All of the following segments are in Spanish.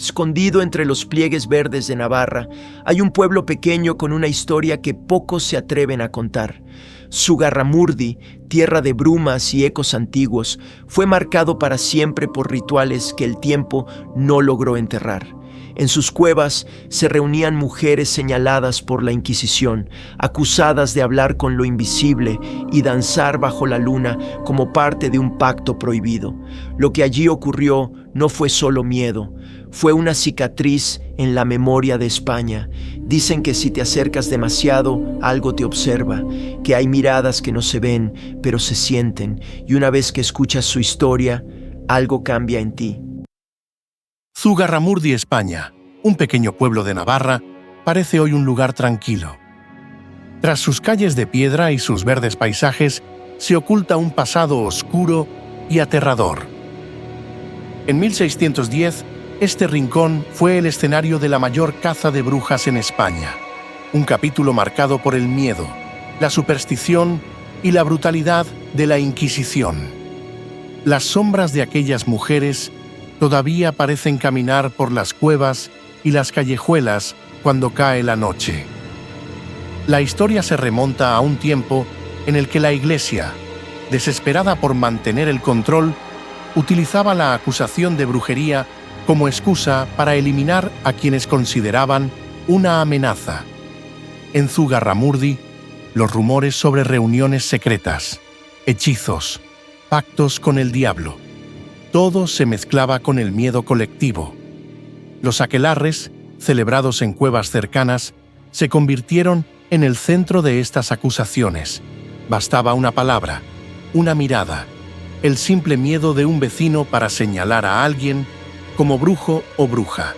escondido entre los pliegues verdes de Navarra, hay un pueblo pequeño con una historia que pocos se atreven a contar. Zugarramurdi, tierra de brumas y ecos antiguos, fue marcado para siempre por rituales que el tiempo no logró enterrar. En sus cuevas se reunían mujeres señaladas por la Inquisición, acusadas de hablar con lo invisible y danzar bajo la luna como parte de un pacto prohibido. Lo que allí ocurrió no fue solo miedo, fue una cicatriz en la memoria de España. Dicen que si te acercas demasiado, algo te observa, que hay miradas que no se ven, pero se sienten, y una vez que escuchas su historia, algo cambia en ti. Zugarramurdi, España, un pequeño pueblo de Navarra, parece hoy un lugar tranquilo. Tras sus calles de piedra y sus verdes paisajes, se oculta un pasado oscuro y aterrador. En 1610, este rincón fue el escenario de la mayor caza de brujas en España, un capítulo marcado por el miedo, la superstición y la brutalidad de la Inquisición. Las sombras de aquellas mujeres todavía parecen caminar por las cuevas y las callejuelas cuando cae la noche. La historia se remonta a un tiempo en el que la Iglesia, desesperada por mantener el control, utilizaba la acusación de brujería como excusa para eliminar a quienes consideraban una amenaza. En Zugarramurdi, los rumores sobre reuniones secretas, hechizos, pactos con el diablo, todo se mezclaba con el miedo colectivo. Los aquelarres, celebrados en cuevas cercanas, se convirtieron en el centro de estas acusaciones. Bastaba una palabra, una mirada, el simple miedo de un vecino para señalar a alguien como brujo o bruja.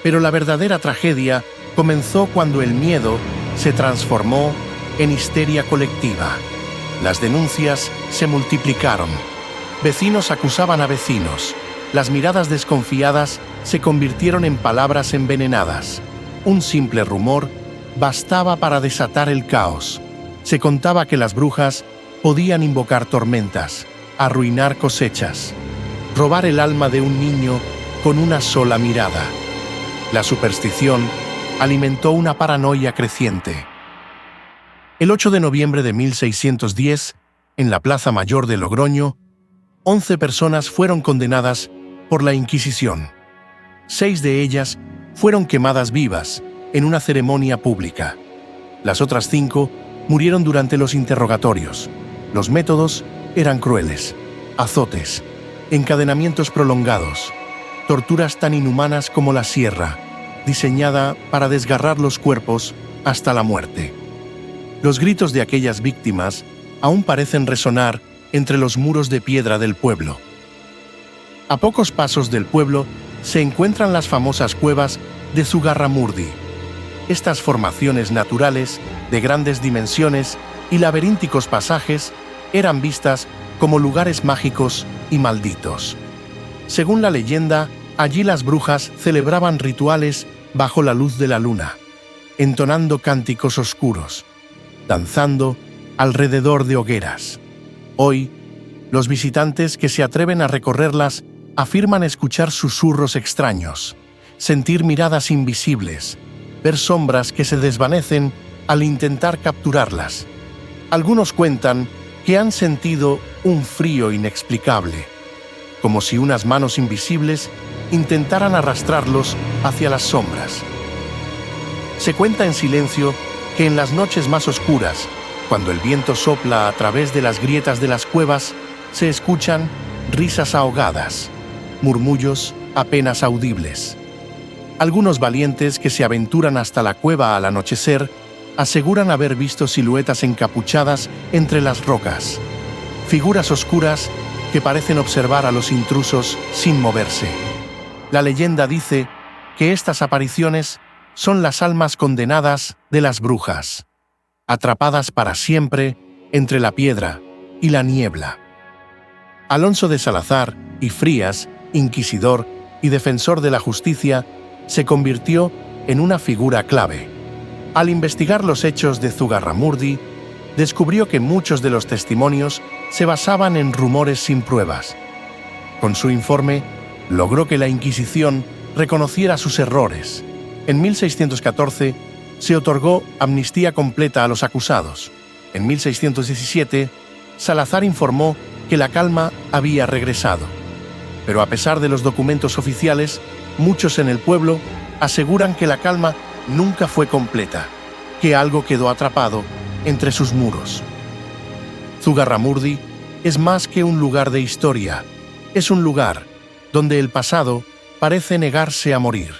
Pero la verdadera tragedia comenzó cuando el miedo se transformó en histeria colectiva. Las denuncias se multiplicaron. Vecinos acusaban a vecinos. Las miradas desconfiadas se convirtieron en palabras envenenadas. Un simple rumor bastaba para desatar el caos. Se contaba que las brujas podían invocar tormentas, arruinar cosechas, robar el alma de un niño con una sola mirada. La superstición alimentó una paranoia creciente. El 8 de noviembre de 1610, en la Plaza Mayor de Logroño, 11 personas fueron condenadas por la Inquisición. 6 de ellas fueron quemadas vivas en una ceremonia pública. Las otras 5 murieron durante los interrogatorios. Los métodos eran crueles: azotes, encadenamientos prolongados, torturas tan inhumanas como la sierra, diseñada para desgarrar los cuerpos hasta la muerte. Los gritos de aquellas víctimas aún parecen resonar entre los muros de piedra del pueblo. A pocos pasos del pueblo se encuentran las famosas cuevas de Zugarramurdi. Estas formaciones naturales, de grandes dimensiones y laberínticos pasajes, eran vistas como lugares mágicos y malditos. Según la leyenda, allí las brujas celebraban rituales bajo la luz de la luna, entonando cánticos oscuros, danzando alrededor de hogueras. Hoy, los visitantes que se atreven a recorrerlas afirman escuchar susurros extraños, sentir miradas invisibles, ver sombras que se desvanecen al intentar capturarlas. Algunos cuentan que han sentido un frío inexplicable, como si unas manos invisibles intentaran arrastrarlos hacia las sombras. Se cuenta en silencio que en las noches más oscuras, cuando el viento sopla a través de las grietas de las cuevas, se escuchan risas ahogadas, murmullos apenas audibles. Algunos valientes que se aventuran hasta la cueva al anochecer aseguran haber visto siluetas encapuchadas entre las rocas, figuras oscuras que parecen observar a los intrusos sin moverse. La leyenda dice que estas apariciones son las almas condenadas de las brujas, atrapadas para siempre entre la piedra y la niebla. Alonso de Salazar y Frías, inquisidor y defensor de la justicia, se convirtió en una figura clave. Al investigar los hechos de Zugarramurdi, descubrió que muchos de los testimonios se basaban en rumores sin pruebas. Con su informe, logró que la Inquisición reconociera sus errores. En 1614 se otorgó amnistía completa a los acusados. En 1617, Salazar informó que la calma había regresado. Pero a pesar de los documentos oficiales, muchos en el pueblo aseguran que la calma nunca fue completa, que algo quedó atrapado entre sus muros. Zugarramurdi es más que un lugar de historia, es un lugar donde el pasado parece negarse a morir.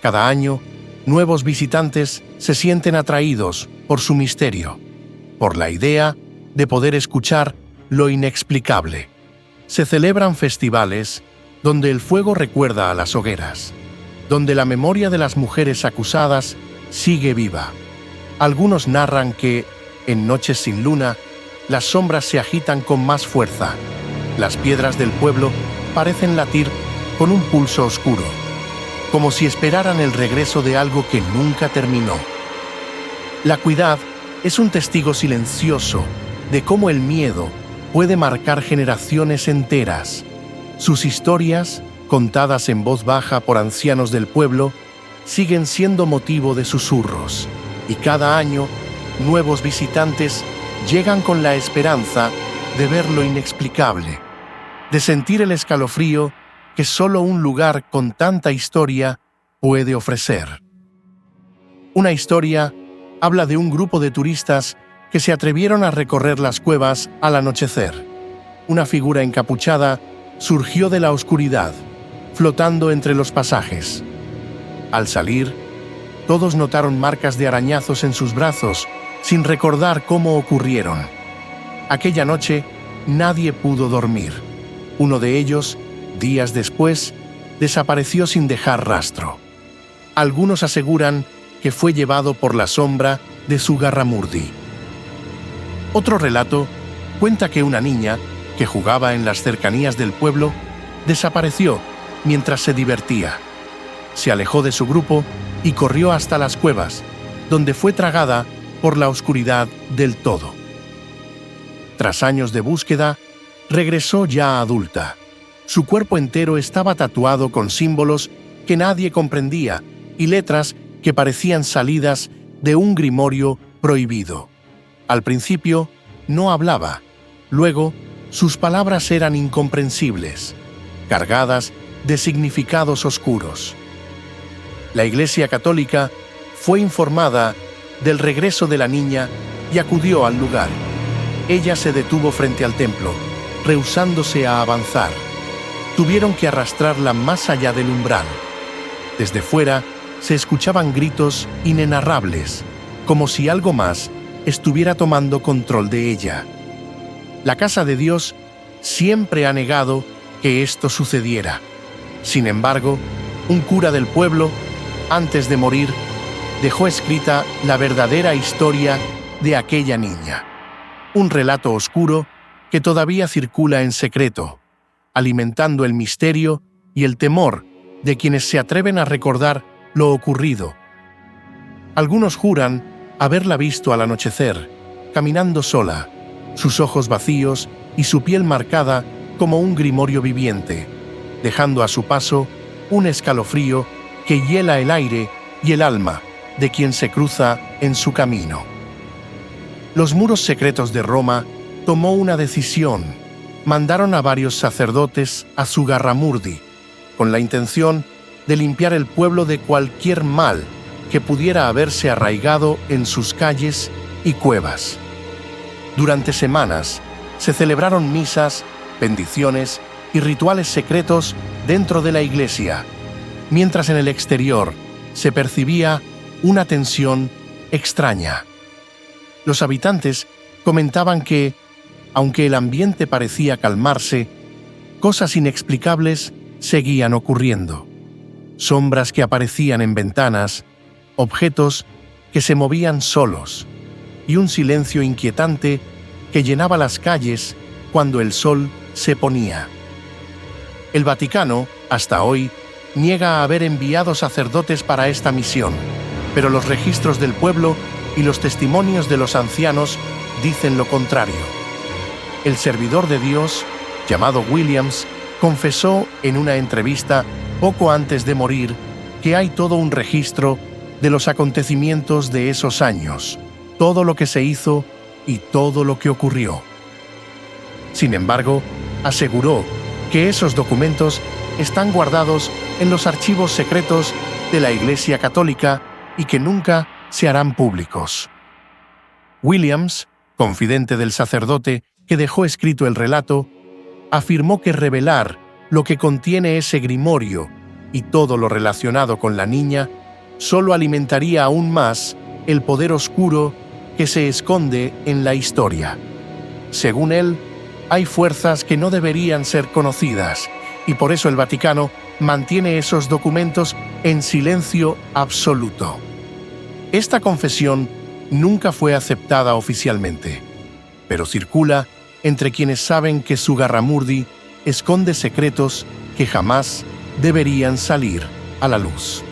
Cada año, nuevos visitantes se sienten atraídos por su misterio, por la idea de poder escuchar lo inexplicable. Se celebran festivales donde el fuego recuerda a las hogueras, donde la memoria de las mujeres acusadas sigue viva. Algunos narran que, en noches sin luna, las sombras se agitan con más fuerza. Las piedras del pueblo parecen latir con un pulso oscuro, como si esperaran el regreso de algo que nunca terminó. La Cuidad es un testigo silencioso de cómo el miedo puede marcar generaciones enteras. Sus historias, contadas en voz baja por ancianos del pueblo, siguen siendo motivo de susurros, y cada año nuevos visitantes llegan con la esperanza de ver lo inexplicable, de sentir el escalofrío que solo un lugar con tanta historia puede ofrecer. Una historia habla de un grupo de turistas que se atrevieron a recorrer las cuevas al anochecer. Una figura encapuchada surgió de la oscuridad, flotando entre los pasajes. Al salir, todos notaron marcas de arañazos en sus brazos, sin recordar cómo ocurrieron. Aquella noche, nadie pudo dormir. Uno de ellos, días después, desapareció sin dejar rastro. Algunos aseguran que fue llevado por la sombra de Zugarramurdi. Otro relato cuenta que una niña, que jugaba en las cercanías del pueblo, desapareció mientras se divertía. Se alejó de su grupo y corrió hasta las cuevas, donde fue tragada por la oscuridad del todo. Tras años de búsqueda, regresó ya adulta. Su cuerpo entero estaba tatuado con símbolos que nadie comprendía y letras que parecían salidas de un grimorio prohibido. Al principio, no hablaba. Luego, sus palabras eran incomprensibles, cargadas de significados oscuros. La Iglesia Católica fue informada del regreso de la niña y acudió al lugar. Ella se detuvo frente al templo, rehusándose a avanzar. Tuvieron que arrastrarla más allá del umbral. Desde fuera se escuchaban gritos inenarrables, como si algo más estuviera tomando control de ella. La Casa de Dios siempre ha negado que esto sucediera. Sin embargo, un cura del pueblo, antes de morir, dejó escrita la verdadera historia de aquella niña. Un relato oscuro que todavía circula en secreto, alimentando el misterio y el temor de quienes se atreven a recordar lo ocurrido. Algunos juran haberla visto al anochecer, caminando sola, sus ojos vacíos y su piel marcada como un grimorio viviente, dejando a su paso un escalofrío que hiela el aire y el alma de quien se cruza en su camino. Los muros secretos de Roma tomó una decisión. Mandaron a varios sacerdotes a Zugarramurdi, con la intención de limpiar el pueblo de cualquier mal que pudiera haberse arraigado en sus calles y cuevas. Durante semanas se celebraron misas, bendiciones y rituales secretos dentro de la iglesia, mientras en el exterior se percibía una tensión extraña. Los habitantes comentaban que, aunque el ambiente parecía calmarse, cosas inexplicables seguían ocurriendo. Sombras que aparecían en ventanas, objetos que se movían solos, y un silencio inquietante que llenaba las calles cuando el sol se ponía. El Vaticano, hasta hoy, niega haber enviado sacerdotes para esta misión, pero los registros del pueblo y los testimonios de los ancianos dicen lo contrario. El servidor de Dios, llamado Williams, confesó en una entrevista poco antes de morir, que hay todo un registro de los acontecimientos de esos años, todo lo que se hizo y todo lo que ocurrió. Sin embargo, aseguró que esos documentos están guardados en los archivos secretos de la Iglesia Católica y que nunca se harán públicos. Williams, confidente del sacerdote que dejó escrito el relato, afirmó que revelar lo que contiene ese grimorio y todo lo relacionado con la niña solo alimentaría aún más el poder oscuro que se esconde en la historia. Según él, hay fuerzas que no deberían ser conocidas y por eso el Vaticano mantiene esos documentos en silencio absoluto. Esta confesión nunca fue aceptada oficialmente, pero circula entre quienes saben que Zugarramurdi esconde secretos que jamás deberían salir a la luz.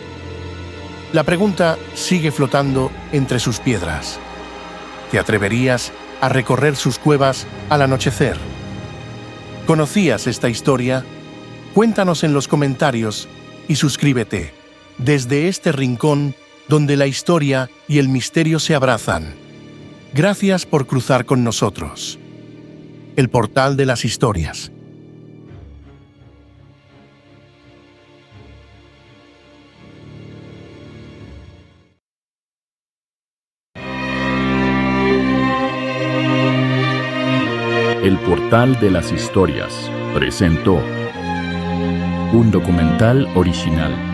La pregunta sigue flotando entre sus piedras. ¿Te atreverías a recorrer sus cuevas al anochecer? ¿Conocías esta historia? Cuéntanos en los comentarios y suscríbete desde este rincón donde la historia y el misterio se abrazan. Gracias por cruzar con nosotros. El portal de las historias. El portal de las historias presentó un documental original.